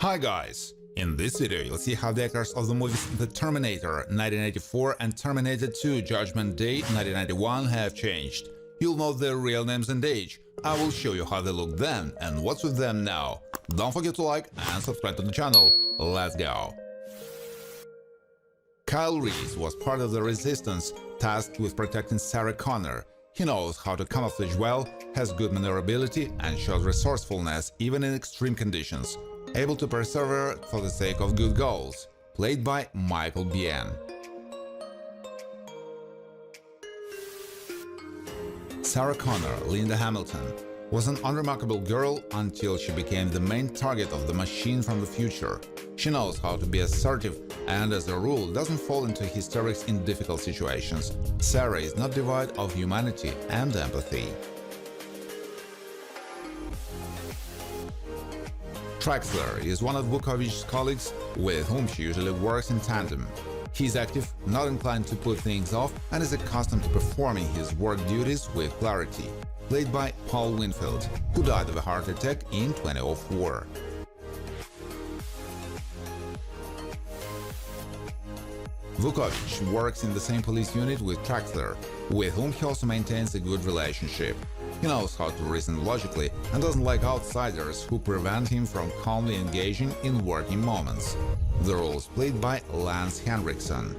Hi guys! In this video you'll see how the actors of the movies The Terminator 1984 and Terminator 2 Judgment Day 1991 have changed. You'll know their real names and age. I will show you how they look then and what's with them now. Don't forget to like and subscribe to the channel. Let's go! Kyle Reese was part of the resistance tasked with protecting Sarah Connor. He knows how to camouflage well, has good maneuverability and shows resourcefulness even in extreme conditions. Able to persevere for the sake of good goals. Played by Michael Biehn. Sarah Connor, Linda Hamilton, was an unremarkable girl until she became the main target of the machine from the future. She knows how to be assertive and, as a rule, doesn't fall into hysterics in difficult situations. Sarah is not devoid of humanity and empathy. Traxler is one of Vukovic's colleagues with whom she usually works in tandem. He's active, not inclined to put things off, and is accustomed to performing his work duties with clarity. Played by Paul Winfield, who died of a heart attack in 2004. Vukovic works in the same police unit with Traxler, with whom he also maintains a good relationship. He knows how to reason logically and doesn't like outsiders who prevent him from calmly engaging in working moments. The role is played by Lance Henriksen.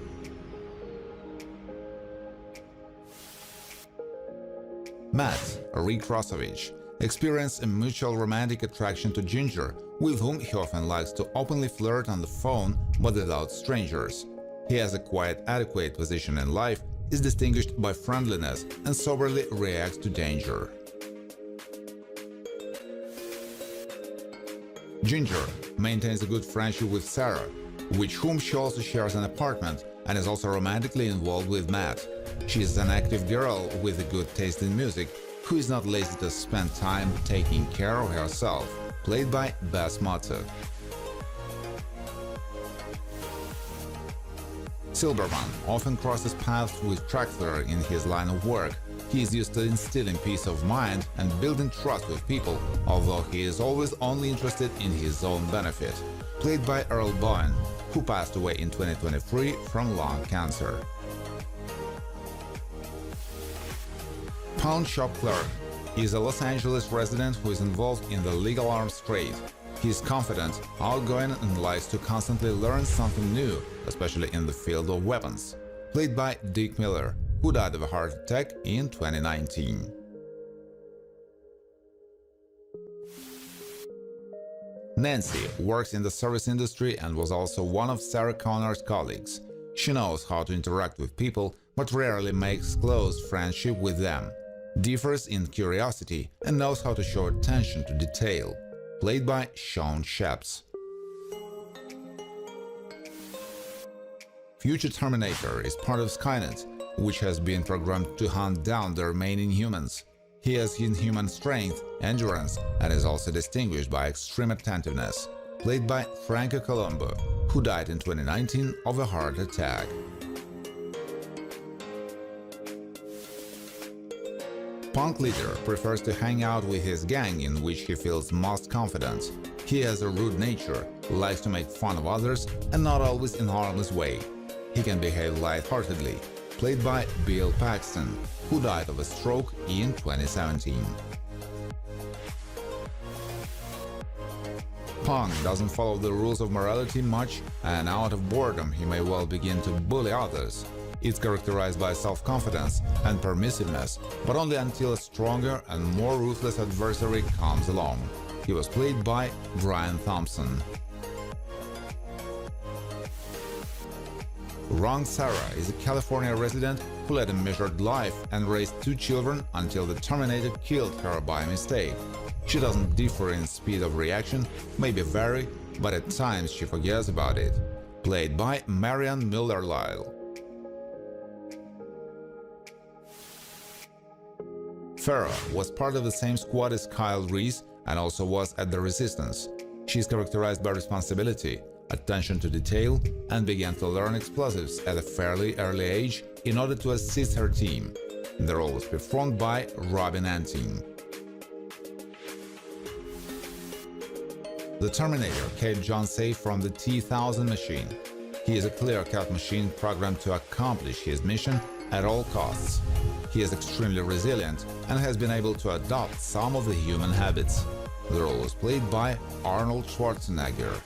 Matt, Rick Rossovich, experienced a mutual romantic attraction to Ginger, with whom he often likes to openly flirt on the phone but without strangers. He has a quite adequate position in life, is distinguished by friendliness and soberly reacts to danger. Ginger maintains a good friendship with Sarah, with whom she also shares an apartment and is also romantically involved with Matt. She is an active girl with a good taste in music, who is not lazy to spend time taking care of herself, played by Bess Motte. Silberman often crosses paths with Traxler in his line of work. He is used to instilling peace of mind and building trust with people, although he is always only interested in his own benefit. Played by Earl Boen, who passed away in 2023 from lung cancer. Pawn shop clerk is a Los Angeles resident who is involved in the legal arms trade. He is confident, outgoing and likes to constantly learn something new, especially in the field of weapons. Played by Dick Miller, who died of a heart attack in 2019. Nancy works in the service industry and was also one of Sarah Connor's colleagues. She knows how to interact with people, but rarely makes close friendship with them. Differs in curiosity and knows how to show attention to detail. Played by Sean Sheps. Future Terminator is part of Skynet, which has been programmed to hunt down the remaining humans. He has inhuman strength, endurance, and is also distinguished by extreme attentiveness. Played by Franco Colombo, who died in 2019 of a heart attack. Punk leader prefers to hang out with his gang in which he feels most confident. He has a rude nature, likes to make fun of others and not always in a harmless way. He can behave lightheartedly. Played by Bill Paxton, who died of a stroke in 2017. Punk doesn't follow the rules of morality much, and out of boredom he may well begin to bully others. It's characterized by self-confidence and permissiveness, but only until a stronger and more ruthless adversary comes along. He was played by Brian Thompson. Ron Sarah is a California resident who led a measured life and raised 2 children until the Terminator killed her by mistake. She doesn't differ in speed of reaction, maybe vary, but at times she forgets about it. Played by Marianne Miller-Lyle. Farah was part of the same squad as Kyle Reese and also was at the Resistance. She is characterized by responsibility, attention to detail, and began to learn explosives at a fairly early age in order to assist her team. The role was performed by Robin Antin. The Terminator kept John safe from the T-1000 machine. He is a clear-cut machine programmed to accomplish his mission at all costs. He is extremely resilient and has been able to adopt some of the human habits. The role was played by Arnold Schwarzenegger.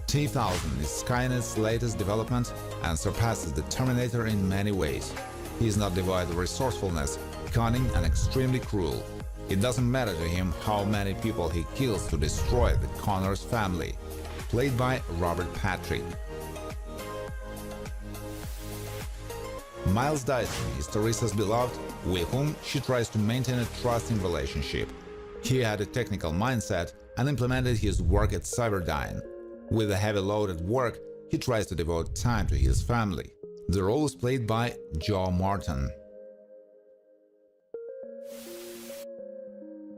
T-1000 is Skynet's latest development and surpasses the Terminator in many ways. He is not devoid of resourcefulness, cunning and extremely cruel. It doesn't matter to him how many people he kills to destroy the Connors family. Played by Robert Patrick. Miles Dyson is Teresa's beloved, with whom she tries to maintain a trusting relationship. He had a technical mindset and implemented his work at Cyberdyne. With a heavy load at work, he tries to devote time to his family. The role is played by Joe Martin.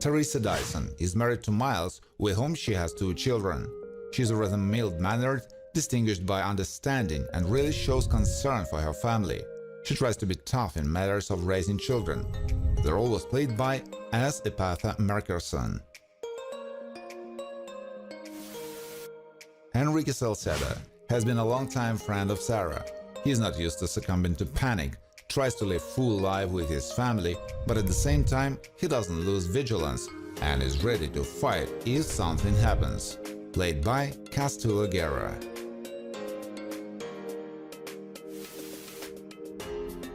Teresa Dyson is married to Miles, with whom she has 2 children. She's rather mild-mannered, distinguished by understanding, and really shows concern for her family. She tries to be tough in matters of raising children. The role was played by S. Epatha Merkerson. Enrique Salceda has been a long-time friend of Sarah. He is not used to succumbing to panic, tries to live full life with his family, but at the same time, he doesn't lose vigilance and is ready to fight if something happens. Played by Castillo Guerra.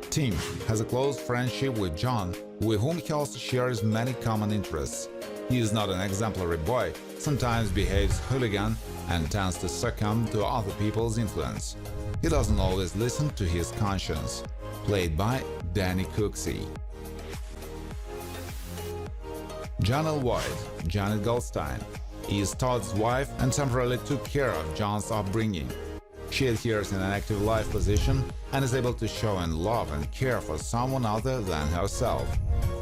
Tim has a close friendship with John, with whom he also shares many common interests. He is not an exemplary boy, sometimes behaves hooligan and tends to succumb to other people's influence. He doesn't always listen to his conscience. Played by Danny Cooksey. Janelle White, Janet Goldstein, is Todd's wife and temporarily took care of John's upbringing. She adheres in an active life position and is able to show and love and care for someone other than herself.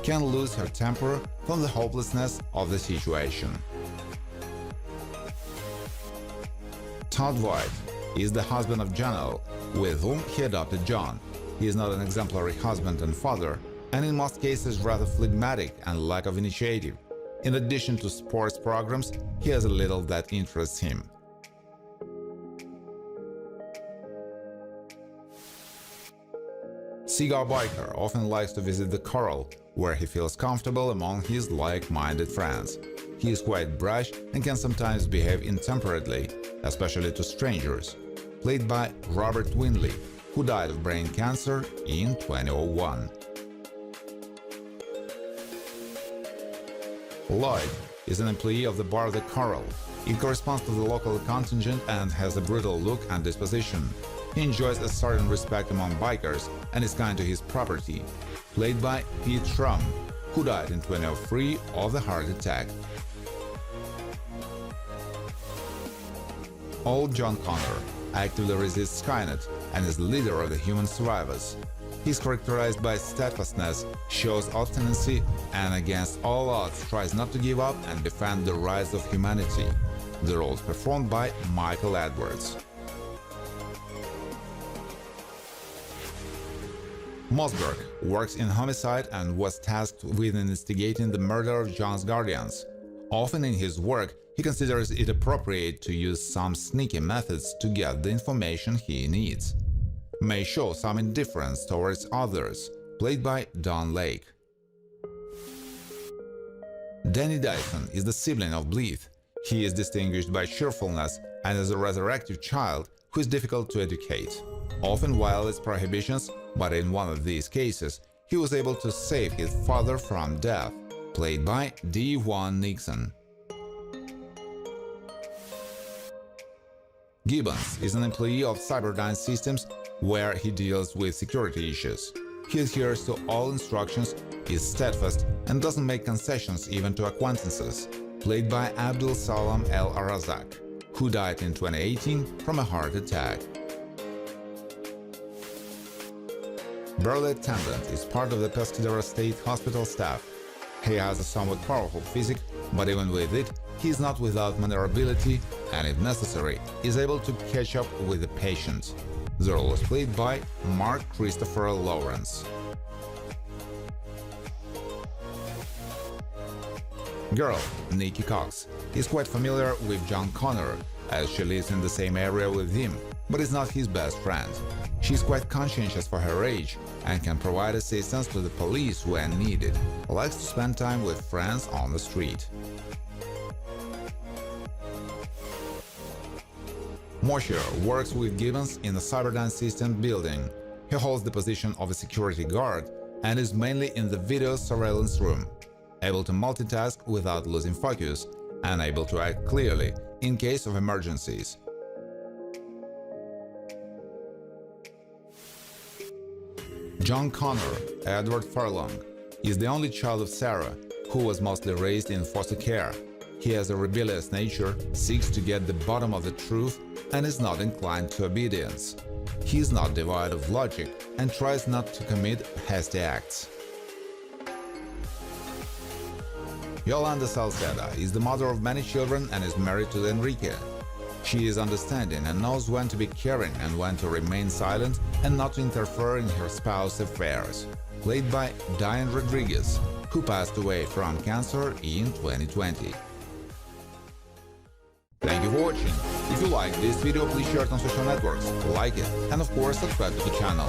Can lose her temper from the hopelessness of the situation. Todd White is the husband of Janelle, with whom he adopted John. He is not an exemplary husband and father, and in most cases rather phlegmatic and lack of initiative. In addition to sports programs, he has a little that interests him. Cigar Biker often likes to visit the Coral, where he feels comfortable among his like-minded friends. He is quite brash and can sometimes behave intemperately, especially to strangers. Played by Robert Winley, who died of brain cancer in 2001. Lloyd is an employee of the bar The Coral. He corresponds to the local contingent and has a brutal look and disposition. He enjoys a certain respect among bikers and is kind to his property. Played by Pete Schramm, who died in 2003 of a heart attack. Old John Connor actively resists Skynet and is the leader of the human survivors. He is characterized by steadfastness, shows obstinacy, and against all odds tries not to give up and defend the rights of humanity. The role is performed by Michael Edwards. Mossberg works in homicide and was tasked with investigating the murder of John's guardians. Often in his work, he considers it appropriate to use some sneaky methods to get the information he needs. May show some indifference towards others, played by Don Lake. Danny Dyson is the sibling of Bleeth. He is distinguished by cheerfulness and is a rather active child who is difficult to educate. Often violates prohibitions, but in one of these cases, he was able to save his father from death, played by D. Juan Nixon. Gibbons is an employee of Cyberdyne Systems, where he deals with security issues. He adheres to all instructions, is steadfast, and doesn't make concessions even to acquaintances, played by Abdul Salam El Arazak, who died in 2018 from a heart attack. Burley Attendant is part of the Pescadero State Hospital staff. He has a somewhat powerful physique, but even with it, he is not without maneuverability and, if necessary, is able to catch up with the patient. The role was played by Mark Christopher Lawrence. Girl, Nikki Cox, is quite familiar with John Connor, as she lives in the same area with him, but is not his best friend. She's quite conscientious for her age and can provide assistance to the police when needed. Likes to spend time with friends on the street. Mosher works with Gibbons in the Cyberdyne System building. He holds the position of a security guard and is mainly in the video surveillance room, able to multitask without losing focus and able to act clearly in case of emergencies. John Connor, Edward Furlong, is the only child of Sarah, who was mostly raised in foster care. He has a rebellious nature, seeks to get the bottom of the truth, and is not inclined to obedience. He is not devoid of logic and tries not to commit hasty acts. Yolanda Salceda is the mother of many children and is married to Enrique. She is understanding and knows when to be caring and when to remain silent and not to interfere in her spouse's affairs. Played by Diane Rodriguez, who passed away from cancer in 2020. Thank you for watching. If you like this video, please share it on social networks, like it, and of course subscribe to the channel.